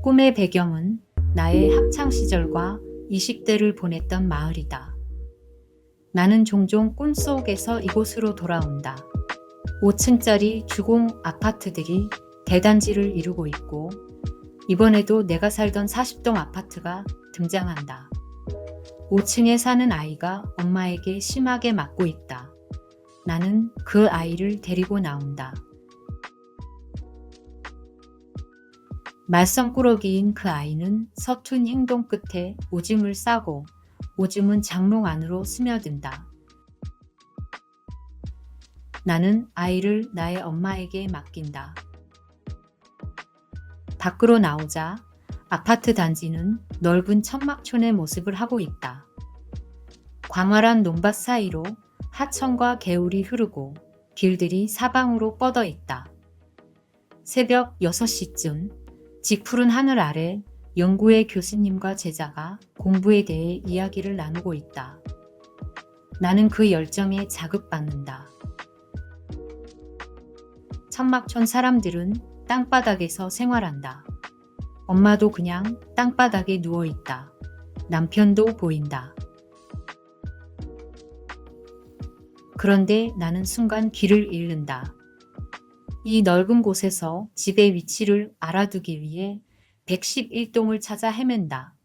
꿈의 배경은 나의 학창 시절과 20대를 보냈던 마을이다. 나는 종종 꿈속에서 이곳으로 돌아온다. 5층짜리 주공 아파트들이 대단지를 이루고 있고, 이번에도 내가 살던 40동 아파트가 등장한다. 5층에 사는 아이가 엄마에게 심하게 맞고 있다. 나는 그 아이를 데리고 나온다. 말썽꾸러기인 그 아이는 서툰 행동 끝에 오줌을 싸고 오줌은 장롱 안으로 스며든다. 나는 아이를 나의 엄마에게 맡긴다. 밖으로 나오자 아파트 단지는 넓은 천막촌의 모습을 하고 있다. 광활한 논밭 사이로 하천과 개울이 흐르고 길들이 사방으로 뻗어 있다. 새벽 6시쯤 짙푸른 하늘 아래 연구의 교수님과 제자가 공부에 대해 이야기를 나누고 있다. 나는 그 열정에 자극받는다. 천막촌 사람들은 땅바닥에서 생활한다. 엄마도 그냥 땅바닥에 누워있다. 남편도 보인다. 그런데 나는 순간 길을 잃는다. 이 넓은 곳에서 집의 위치를 알아두기 위해 111동을 찾아 헤맨다.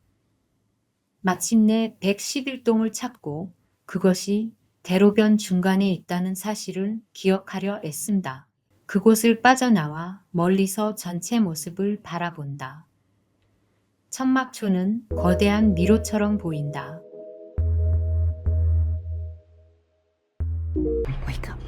마침내 111동을 찾고 그것이 대로변 중간에 있다는 사실을 기억하려 애쓴다. 그곳을 빠져나와 멀리서 전체 모습을 바라본다. 천막촌은 거대한 미로처럼 보인다. Wake up.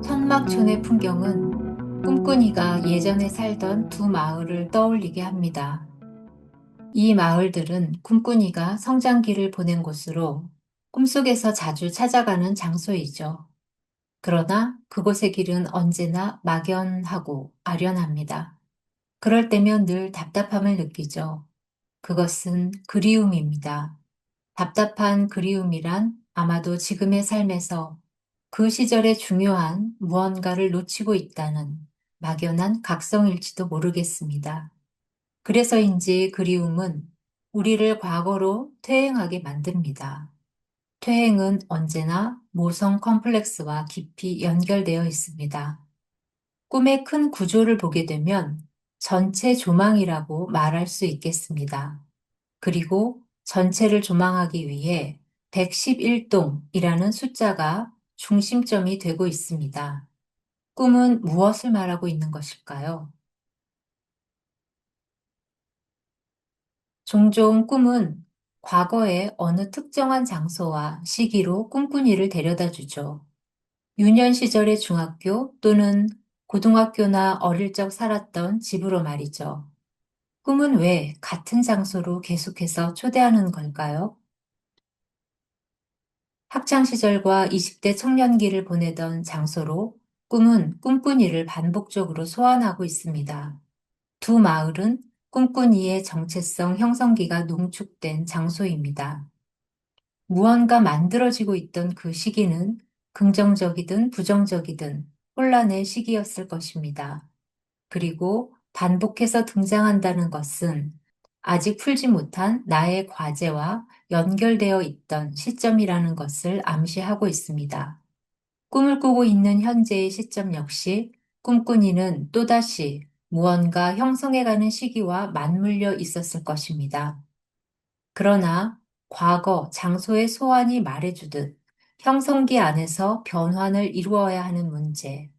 천막촌의 풍경은 꿈꾸니가 예전에 살던 두 마을을 떠올리게 합니다. 이 마을들은 꿈꾸니가 성장기를 보낸 곳으로 꿈속에서 자주 찾아가는 장소이죠. 그러나 그곳의 길은 언제나 막연하고 아련합니다. 그럴 때면 늘 답답함을 느끼죠. 그것은 그리움입니다. 답답한 그리움이란 아마도 지금의 삶에서 그 시절의 중요한 무언가를 놓치고 있다는 막연한 각성일지도 모르겠습니다. 그래서인지 그리움은 우리를 과거로 퇴행하게 만듭니다. 퇴행은 언제나 모성 컴플렉스와 깊이 연결되어 있습니다. 꿈의 큰 구조를 보게 되면 전체 조망이라고 말할 수 있겠습니다. 그리고 전체를 조망하기 위해 111동이라는 숫자가 중심점이 되고 있습니다. 꿈은 무엇을 말하고 있는 것일까요? 종종 꿈은 과거의 어느 특정한 장소와 시기로 꿈꾸니를 데려다 주죠. 유년 시절의 중학교 또는 고등학교나 어릴 적 살았던 집으로 말이죠. 꿈은 왜 같은 장소로 계속해서 초대하는 걸까요? 학창 시절과 20대 청년기를 보내던 장소로 꿈은 꿈꾸니를 반복적으로 소환하고 있습니다. 두 마을은 꿈꾸니의 정체성 형성기가 농축된 장소입니다. 무언가 만들어지고 있던 그 시기는 긍정적이든 부정적이든 혼란의 시기였을 것입니다. 그리고 반복해서 등장한다는 것은 아직 풀지 못한 나의 과제와 연결되어 있던 시점이라는 것을 암시하고 있습니다. 꿈을 꾸고 있는 현재의 시점 역시 꿈꾸니는 또다시 무언가 형성해가는 시기와 맞물려 있었을 것입니다. 그러나 과거, 장소의 소환이 말해주듯 형성기 안에서 변환을 이루어야 하는 문제,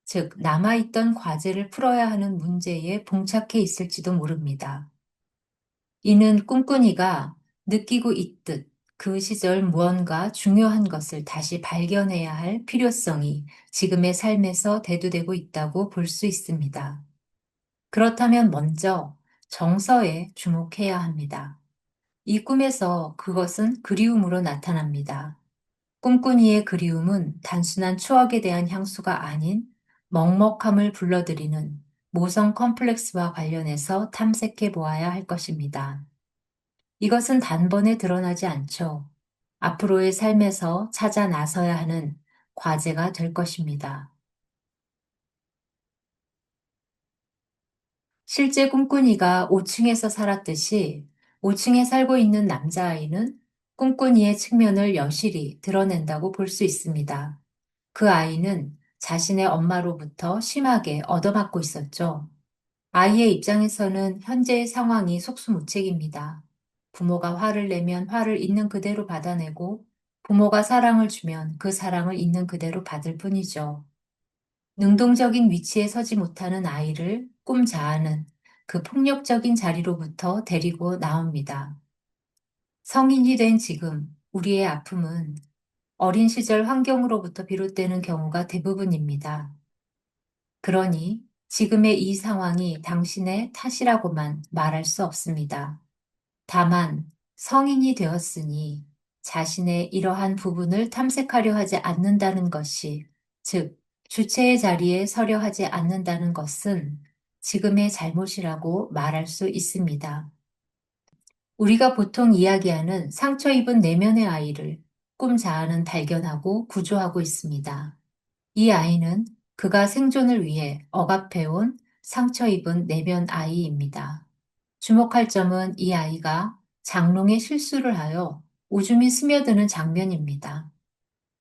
즉 남아있던 과제를 풀어야 하는 문제에 봉착해 있을지도 모릅니다. 이는 꿈꾸니가 느끼고 있듯 그 시절 무언가 중요한 것을 다시 발견해야 할 필요성이 지금의 삶에서 대두되고 있다고 볼 수 있습니다. 그렇다면 먼저 정서에 주목해야 합니다. 이 꿈에서 그것은 그리움으로 나타납니다. 꿈꾸니의 그리움은 단순한 추억에 대한 향수가 아닌 먹먹함을 불러들이는 모성 컴플렉스와 관련해서 탐색해 보아야 할 것입니다. 이것은 단번에 드러나지 않죠. 앞으로의 삶에서 찾아 나서야 하는 과제가 될 것입니다. 실제 꿈꾸니가 5층에서 살았듯이 5층에 살고 있는 남자아이는 꿈꾸니의 측면을 여실히 드러낸다고 볼 수 있습니다. 그 아이는 자신의 엄마로부터 심하게 얻어맞고 있었죠. 아이의 입장에서는 현재의 상황이 속수무책입니다. 부모가 화를 내면 화를 있는 그대로 받아내고 부모가 사랑을 주면 그 사랑을 있는 그대로 받을 뿐이죠. 능동적인 위치에 서지 못하는 아이를 꿈자아는 그 폭력적인 자리로부터 데리고 나옵니다. 성인이 된 지금 우리의 아픔은 어린 시절 환경으로부터 비롯되는 경우가 대부분입니다. 그러니 지금의 이 상황이 당신의 탓이라고만 말할 수 없습니다. 다만 성인이 되었으니 자신의 이러한 부분을 탐색하려 하지 않는다는 것이, 즉, 주체의 자리에 서려 하지 않는다는 것은 지금의 잘못이라고 말할 수 있습니다. 우리가 보통 이야기하는 상처 입은 내면의 아이를 꿈자아는 발견하고 구조하고 있습니다. 이 아이는 그가 생존을 위해 억압해온 상처 입은 내면 아이입니다. 주목할 점은 이 아이가 장롱에 실수를 하여 오줌이 스며드는 장면입니다.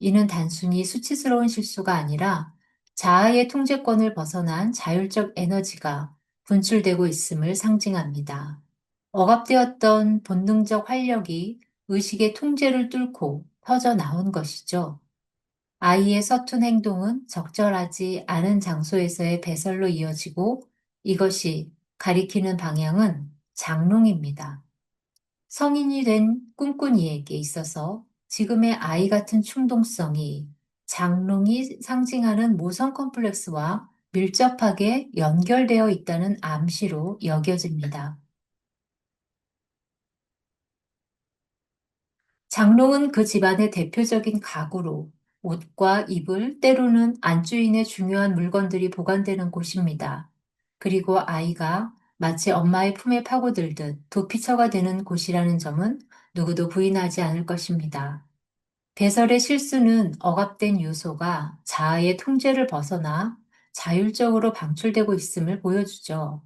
이는 단순히 수치스러운 실수가 아니라 자아의 통제권을 벗어난 자율적 에너지가 분출되고 있음을 상징합니다. 억압되었던 본능적 활력이 의식의 통제를 뚫고 터져 나온 것이죠. 아이의 서툰 행동은 적절하지 않은 장소에서의 배설로 이어지고 이것이 가리키는 방향은 장롱입니다. 성인이 된 꿈꾸니에게 있어서 지금의 아이 같은 충동성이 장롱이 상징하는 모성 컴플렉스와 밀접하게 연결되어 있다는 암시로 여겨집니다. 장롱은 그 집안의 대표적인 가구로 옷과 이불, 때로는 안주인의 중요한 물건들이 보관되는 곳입니다. 그리고 아이가 마치 엄마의 품에 파고들듯 도피처가 되는 곳이라는 점은 누구도 부인하지 않을 것입니다. 배설의 실수는 억압된 요소가 자아의 통제를 벗어나 자율적으로 방출되고 있음을 보여주죠.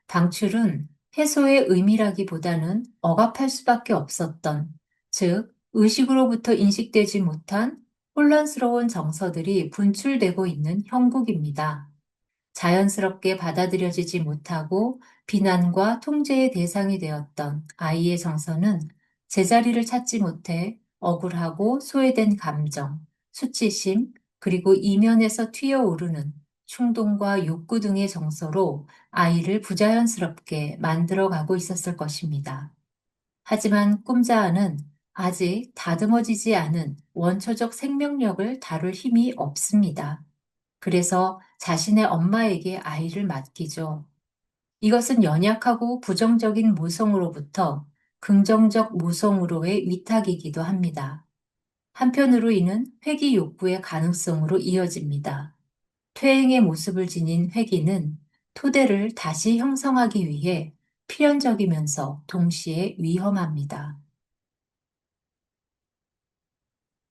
방출은 해소의 의미라기보다는 억압할 수밖에 없었던, 즉, 의식으로부터 인식되지 못한 혼란스러운 정서들이 분출되고 있는 형국입니다. 자연스럽게 받아들여지지 못하고 비난과 통제의 대상이 되었던 아이의 정서는 제자리를 찾지 못해 억울하고 소외된 감정, 수치심, 그리고 이면에서 튀어오르는 충동과 욕구 등의 정서로 아이를 부자연스럽게 만들어가고 있었을 것입니다. 하지만 꿈자아는 아직 다듬어지지 않은 원초적 생명력을 다룰 힘이 없습니다. 그래서 자신의 엄마에게 아이를 맡기죠. 이것은 연약하고 부정적인 모성으로부터 긍정적 모성으로의 위탁이기도 합니다. 한편으로 이는 회귀 욕구의 가능성으로 이어집니다. 퇴행의 모습을 지닌 회귀는 토대를 다시 형성하기 위해 필연적이면서 동시에 위험합니다.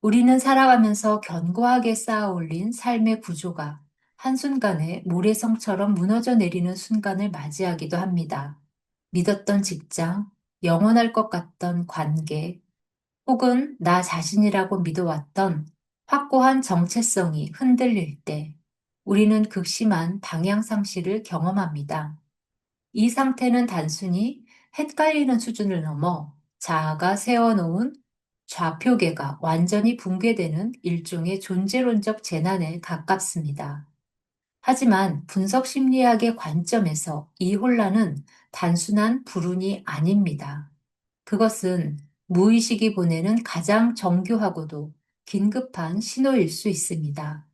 우리는 살아가면서 견고하게 쌓아 올린 삶의 구조가 한순간에 모래성처럼 무너져 내리는 순간을 맞이하기도 합니다. 믿었던 직장, 영원할 것 같던 관계, 혹은 나 자신이라고 믿어왔던 확고한 정체성이 흔들릴 때 우리는 극심한 방향 상실을 경험합니다. 이 상태는 단순히 헷갈리는 수준을 넘어 자아가 세워놓은 좌표계가 완전히 붕괴되는 일종의 존재론적 재난에 가깝습니다. 하지만 분석 심리학의 관점에서 이 혼란은 단순한 불운이 아닙니다. 그것은 무의식이 보내는 가장 정교하고도 긴급한 신호일 수 있습니다.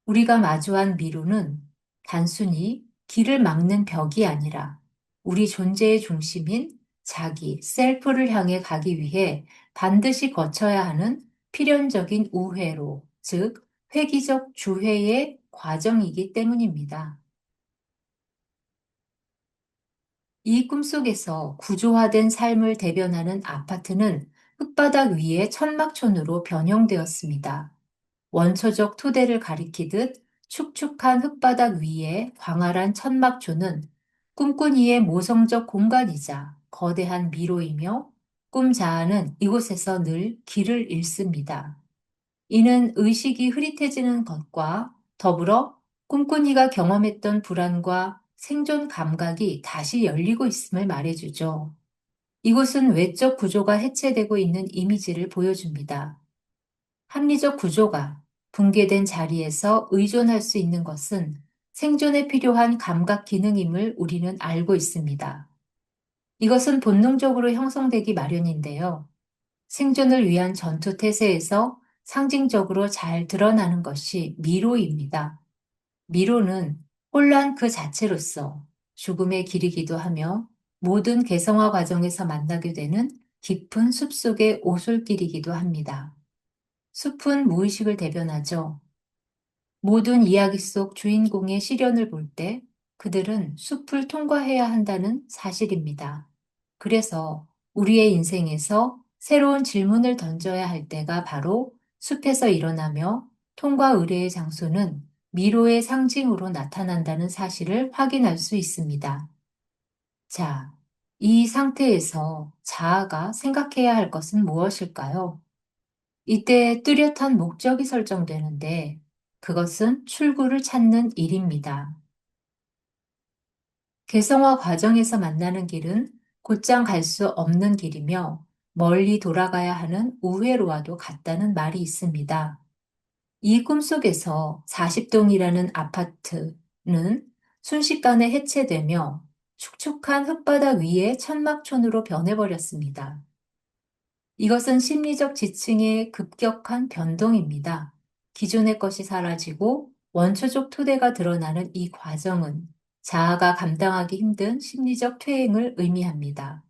우리가 마주한 미루는 단순히 길을 막는 벽이 아니라 우리 존재의 중심인 자기, 셀프를 향해 가기 위해 반드시 거쳐야 하는 필연적인 우회로, 즉, 회기적 주회의 과정이기 때문입니다. 이 꿈속에서 구조화된 삶을 대변하는 아파트는 흙바닥 위의 천막촌으로 변형되었습니다. 원초적 토대를 가리키듯 축축한 흙바닥 위에 광활한 천막초는 꿈꾸니의 모성적 공간이자 거대한 미로이며 꿈자아는 이곳에서 늘 길을 잃습니다. 이는 의식이 흐릿해지는 것과 더불어 꿈꾸니가 경험했던 불안과 생존 감각이 다시 열리고 있음을 말해주죠. 이곳은 외적 구조가 해체되고 있는 이미지를 보여줍니다. 합리적 구조가 붕괴된 자리에서 의존할 수 있는 것은 생존에 필요한 감각 기능임을 우리는 알고 있습니다. 이것은 본능적으로 형성되기 마련인데요. 생존을 위한 전투 태세에서 상징적으로 잘 드러나는 것이 미로입니다. 미로는 혼란 그 자체로서 죽음의 길이기도 하며 모든 개성화 과정에서 만나게 되는 깊은 숲속의 오솔길이기도 합니다. 숲은 무의식을 대변하죠. 모든 이야기 속 주인공의 시련을 볼 때 그들은 숲을 통과해야 한다는 사실입니다. 그래서 우리의 인생에서 새로운 질문을 던져야 할 때가 바로 숲에서 일어나며 통과 의례의 장소는 미로의 상징으로 나타난다는 사실을 확인할 수 있습니다. 자, 이 상태에서 자아가 생각해야 할 것은 무엇일까요? 이때 뚜렷한 목적이 설정되는데 그것은 출구를 찾는 일입니다. 개성화 과정에서 만나는 길은 곧장 갈 수 없는 길이며 멀리 돌아가야 하는 우회로와도 같다는 말이 있습니다. 이 꿈속에서 40동이라는 아파트는 순식간에 해체되며 축축한 흙바닥 위에 천막촌으로 변해버렸습니다. 이것은 심리적 지층의 급격한 변동입니다. 기존의 것이 사라지고 원초적 토대가 드러나는 이 과정은 자아가 감당하기 힘든 심리적 퇴행을 의미합니다.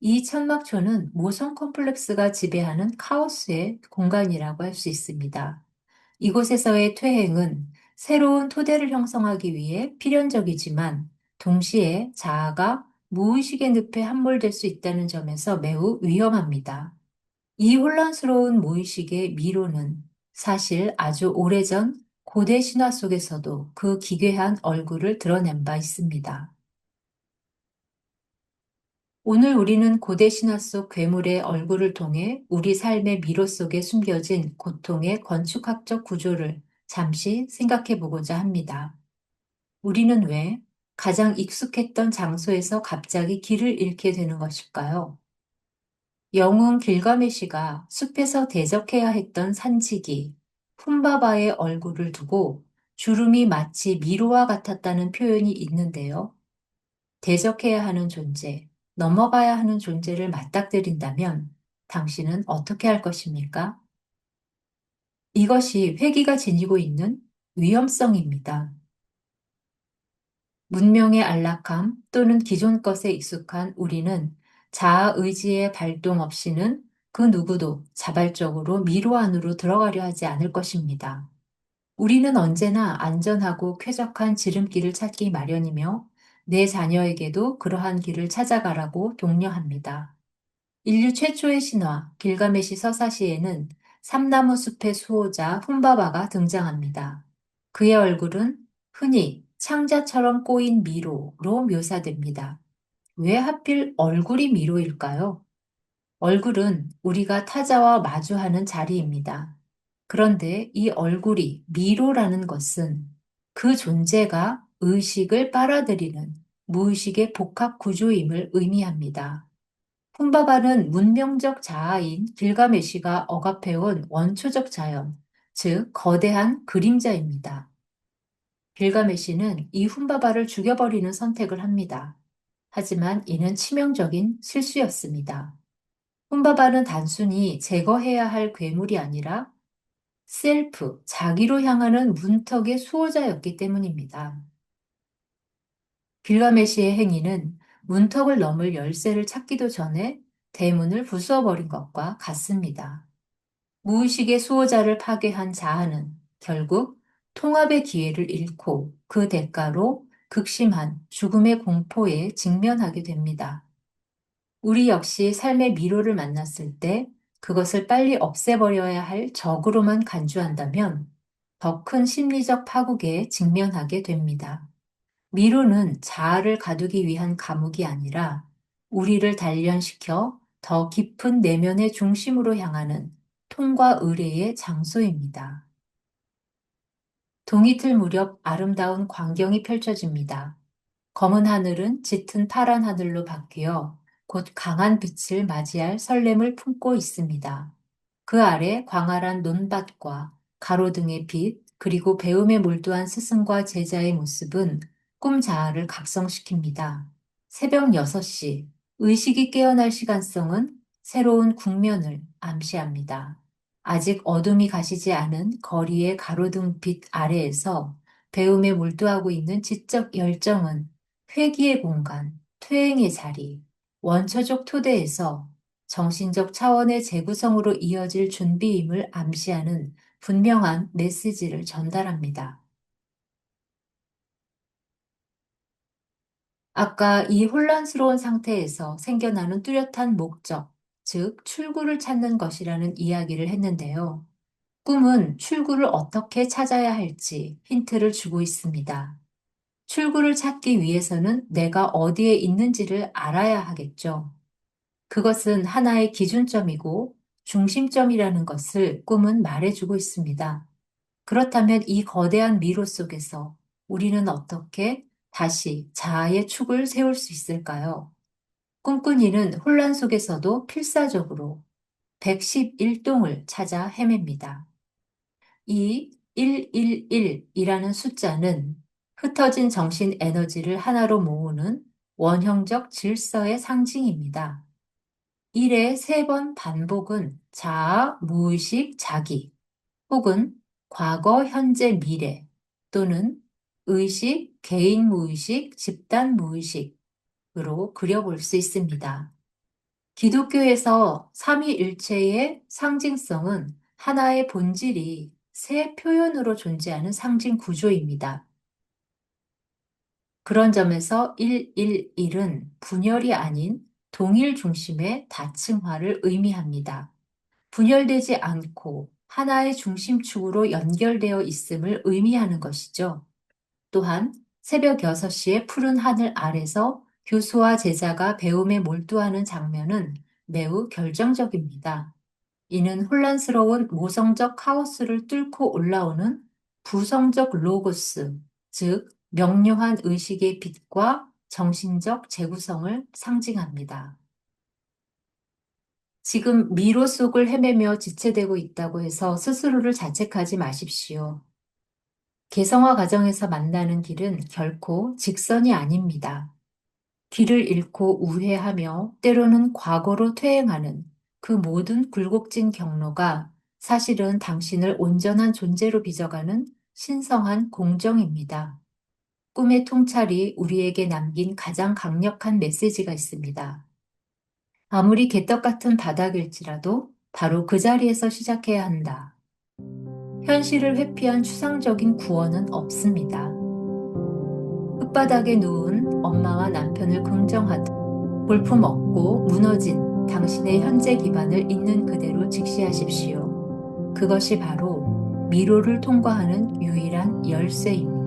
이 천막초는 모성 컴플렉스가 지배하는 카오스의 공간이라고 할 수 있습니다. 이곳에서의 퇴행은 새로운 토대를 형성하기 위해 필연적이지만 동시에 자아가 무의식의 늪에 함몰될 수 있다는 점에서 매우 위험합니다. 이 혼란스러운 무의식의 미로는 사실 아주 오래전 고대 신화 속에서도 그 기괴한 얼굴을 드러낸 바 있습니다. 오늘 우리는 고대 신화 속 괴물의 얼굴을 통해 우리 삶의 미로 속에 숨겨진 고통의 건축학적 구조를 잠시 생각해 보고자 합니다. 우리는 왜 가장 익숙했던 장소에서 갑자기 길을 잃게 되는 것일까요? 영웅 길가메시가 숲에서 대적해야 했던 산지기 훔바바의 얼굴을 두고 주름이 마치 미로와 같았다는 표현이 있는데요. 대적해야 하는 존재, 넘어가야 하는 존재를 맞닥뜨린다면 당신은 어떻게 할 것입니까? 이것이 회귀가 지니고 있는 위험성입니다. 문명의 안락함 또는 기존 것에 익숙한 우리는 자아 의지의 발동 없이는 그 누구도 자발적으로 미로 안으로 들어가려 하지 않을 것입니다. 우리는 언제나 안전하고 쾌적한 지름길을 찾기 마련이며 내 자녀에게도 그러한 길을 찾아가라고 독려합니다. 인류 최초의 신화 길가메시 서사시에는 삼나무 숲의 수호자 훔바바가 등장합니다. 그의 얼굴은 흔히 창자처럼 꼬인 미로로 묘사됩니다. 왜 하필 얼굴이 미로일까요? 얼굴은 우리가 타자와 마주하는 자리입니다. 그런데 이 얼굴이 미로라는 것은 그 존재가 의식을 빨아들이는 무의식의 복합 구조임을 의미합니다. 훔바바는 문명적 자아인 길가메시가 억압해온 원초적 자연, 즉 거대한 그림자입니다. 길가메시는 이 훔바바를 죽여버리는 선택을 합니다. 하지만 이는 치명적인 실수였습니다. 훔바바는 단순히 제거해야 할 괴물이 아니라 셀프, 자기로 향하는 문턱의 수호자였기 때문입니다. 길가메시의 행위는 문턱을 넘을 열쇠를 찾기도 전에 대문을 부수어버린 것과 같습니다. 무의식의 수호자를 파괴한 자아는 결국 통합의 기회를 잃고 그 대가로 극심한 죽음의 공포에 직면하게 됩니다. 우리 역시 삶의 미로를 만났을 때 그것을 빨리 없애버려야 할 적으로만 간주한다면 더 큰 심리적 파국에 직면하게 됩니다. 미로는 자아를 가두기 위한 감옥이 아니라 우리를 단련시켜 더 깊은 내면의 중심으로 향하는 통과 의례의 장소입니다. 동이틀 무렵 아름다운 광경이 펼쳐집니다. 검은 하늘은 짙은 파란 하늘로 바뀌어 곧 강한 빛을 맞이할 설렘을 품고 있습니다. 그 아래 광활한 논밭과 가로등의 빛, 그리고 배움에 몰두한 스승과 제자의 모습은 꿈 자아를 각성시킵니다. 새벽 6시, 의식이 깨어날 시간성은 새로운 국면을 암시합니다. 아직 어둠이 가시지 않은 거리의 가로등 빛 아래에서 배움에 몰두하고 있는 지적 열정은 회귀의 공간, 퇴행의 자리, 원초적 토대에서 정신적 차원의 재구성으로 이어질 준비임을 암시하는 분명한 메시지를 전달합니다. 아까 이 혼란스러운 상태에서 생겨나는 뚜렷한 목적, 즉 출구를 찾는 것이라는 이야기를 했는데요. 꿈은 출구를 어떻게 찾아야 할지 힌트를 주고 있습니다. 출구를 찾기 위해서는 내가 어디에 있는지를 알아야 하겠죠. 그것은 하나의 기준점이고 중심점이라는 것을 꿈은 말해주고 있습니다. 그렇다면 이 거대한 미로 속에서 우리는 어떻게 다시 자아의 축을 세울 수 있을까요? 꿈꾸니는 혼란 속에서도 필사적으로 111동을 찾아 헤맵니다. 이 111이라는 숫자는 흩어진 정신 에너지를 하나로 모으는 원형적 질서의 상징입니다. 1의 3번 반복은 자아, 무의식, 자기, 혹은 과거, 현재, 미래, 또는 의식, 개인 무의식, 집단 무의식으로 그려볼 수 있습니다. 기독교에서 삼위일체의 상징성은 하나의 본질이 세 표현으로 존재하는 상징 구조입니다. 그런 점에서 111은 분열이 아닌 동일 중심의 다층화를 의미합니다. 분열되지 않고 하나의 중심축으로 연결되어 있음을 의미하는 것이죠. 또한 새벽 6시에 푸른 하늘 아래서 교수와 제자가 배움에 몰두하는 장면은 매우 결정적입니다. 이는 혼란스러운 모성적 카오스를 뚫고 올라오는 부성적 로고스, 즉 명료한 의식의 빛과 정신적 재구성을 상징합니다. 지금 미로 속을 헤매며 지체되고 있다고 해서 스스로를 자책하지 마십시오. 개성화 과정에서 만나는 길은 결코 직선이 아닙니다. 길을 잃고 우회하며 때로는 과거로 퇴행하는 그 모든 굴곡진 경로가 사실은 당신을 온전한 존재로 빚어가는 신성한 공정입니다. 꿈의 통찰이 우리에게 남긴 가장 강력한 메시지가 있습니다. 아무리 개떡 같은 바닥일지라도 바로 그 자리에서 시작해야 한다. 현실을 회피한 추상적인 구원은 없습니다. 흙바닥에 누운 엄마와 남편을 긍정하듯 볼품없고 무너진 당신의 현재 기반을 있는 그대로 직시하십시오. 그것이 바로 미로를 통과하는 유일한 열쇠입니다.